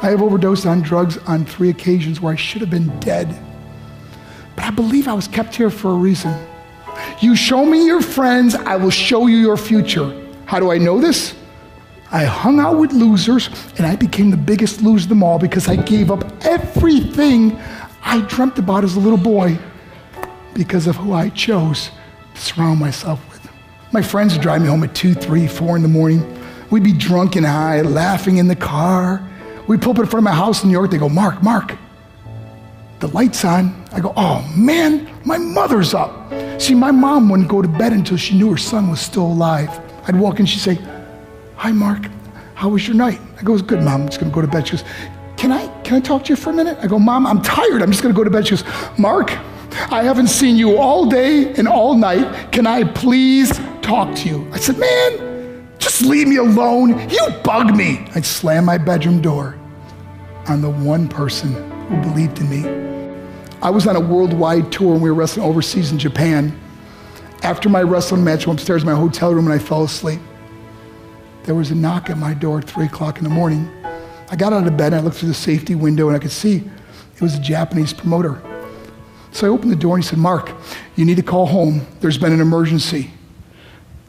I have overdosed on drugs on 3 occasions where I should have been dead. But I believe I was kept here for a reason. You show me your friends, I will show you your future. How do I know this? I hung out with losers, and I became the biggest loser of them all because I gave up everything I dreamt about as a little boy because of who I chose to surround myself with. My friends would drive me home at 2, 3, 4 in the morning. We'd be drunk and high, laughing in the car. We'd pull up in front of my house in New York. They go, Mark, the light's on. I go, oh man, my mother's up. See, my mom wouldn't go to bed until she knew her son was still alive. I'd walk in, she'd say, hi, Mark, how was your night? I go, it was good, Mom, I'm just gonna go to bed. She goes, can I talk to you for a minute? I go, Mom, I'm tired, I'm just gonna go to bed. She goes, Mark, I haven't seen you all day and all night. Can I please talk to you? I said, man, just leave me alone. You bug me. I'd slam my bedroom door on the one person who believed in me. I was on a worldwide tour and we were wrestling overseas in Japan. After my wrestling match, I went upstairs to my hotel room and I fell asleep. There was a knock at my door at 3 o'clock in the morning. I got out of bed and I looked through the safety window and I could see it was a Japanese promoter. So I opened the door and he said, Mark, you need to call home. There's been an emergency.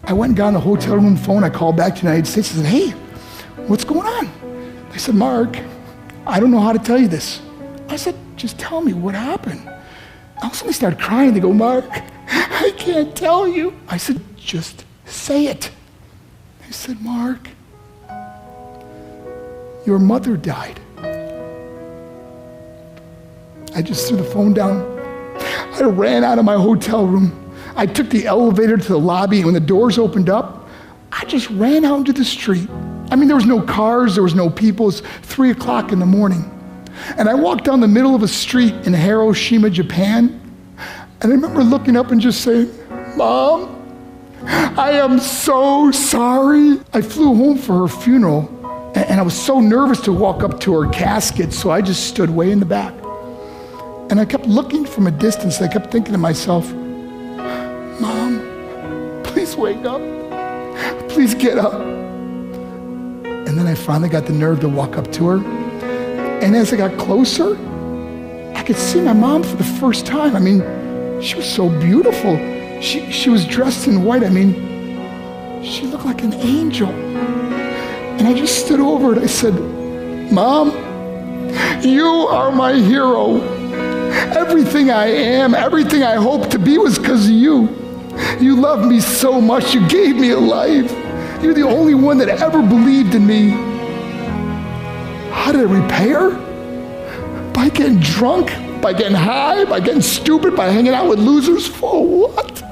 I went and got on the hotel room phone. I called back to the United States. I said, hey, what's going on? They said, Mark, I don't know how to tell you this. I said, just tell me what happened. All of a sudden they started crying. They go, Mark, I can't tell you. I said, just say it. They said, Mark, your mother died. I just threw the phone down. I ran out of my hotel room. I took the elevator to the lobby, and when the doors opened up, I just ran out into the street. I mean, there was no cars, there was no people. It was 3 o'clock in the morning. And I walked down the middle of a street in Hiroshima, Japan, and I remember looking up and just saying, Mom, I am so sorry. I flew home for her funeral, and I was so nervous to walk up to her casket, so I just stood way in the back. And I kept looking from a distance. I kept thinking to myself, Mom, please wake up. Please get up. And then I finally got the nerve to walk up to her. And as I got closer, I could see my mom for the first time. I mean, she was so beautiful. She was dressed in white. I mean, she looked like an angel. And I just stood over her and I said, Mom, you are my hero. Everything I am, everything I hope to be was because of you. You loved me so much, you gave me a life. You're the only one that ever believed in me. How did I repay her? By getting drunk, by getting high, by getting stupid, by hanging out with losers? For what?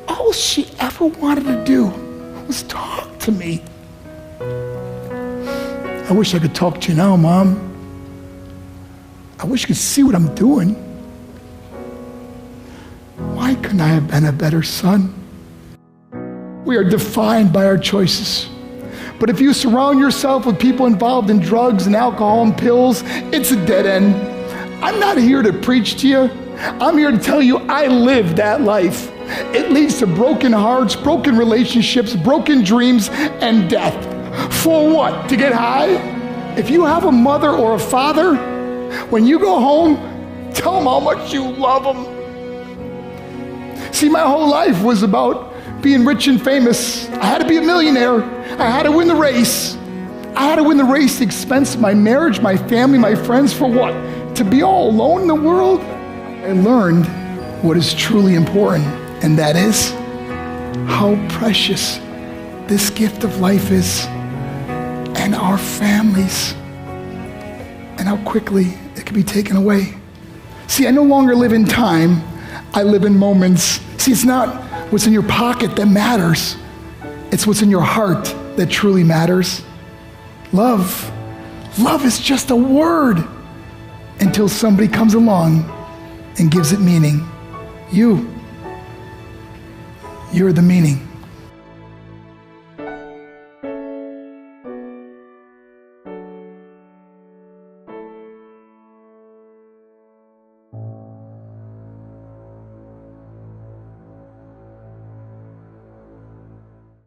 All she ever wanted to do was talk to me. I wish I could talk to you now, Mom. I wish you could see what I'm doing. Why couldn't I have been a better son? We are defined by our choices. But if you surround yourself with people involved in drugs and alcohol and pills, it's a dead end. I'm not here to preach to you. I'm here to tell you I lived that life. It leads to broken hearts, broken relationships, broken dreams, and death. For what? To get high? If you have a mother or a father, when you go home, tell them how much you love them. See, my whole life was about being rich and famous. I had to be a millionaire. I had to win the race. I had to win the race at the expense of my marriage, my family, my friends. For what? To be all alone in the world? I learned what is truly important, and that is how precious this gift of life is, and our families, and how quickly it can be taken away. See, I no longer live in time, I live in moments. See, it's not what's in your pocket that matters. It's what's in your heart that truly matters. Love is just a word until somebody comes along and gives it meaning. You're the meaning.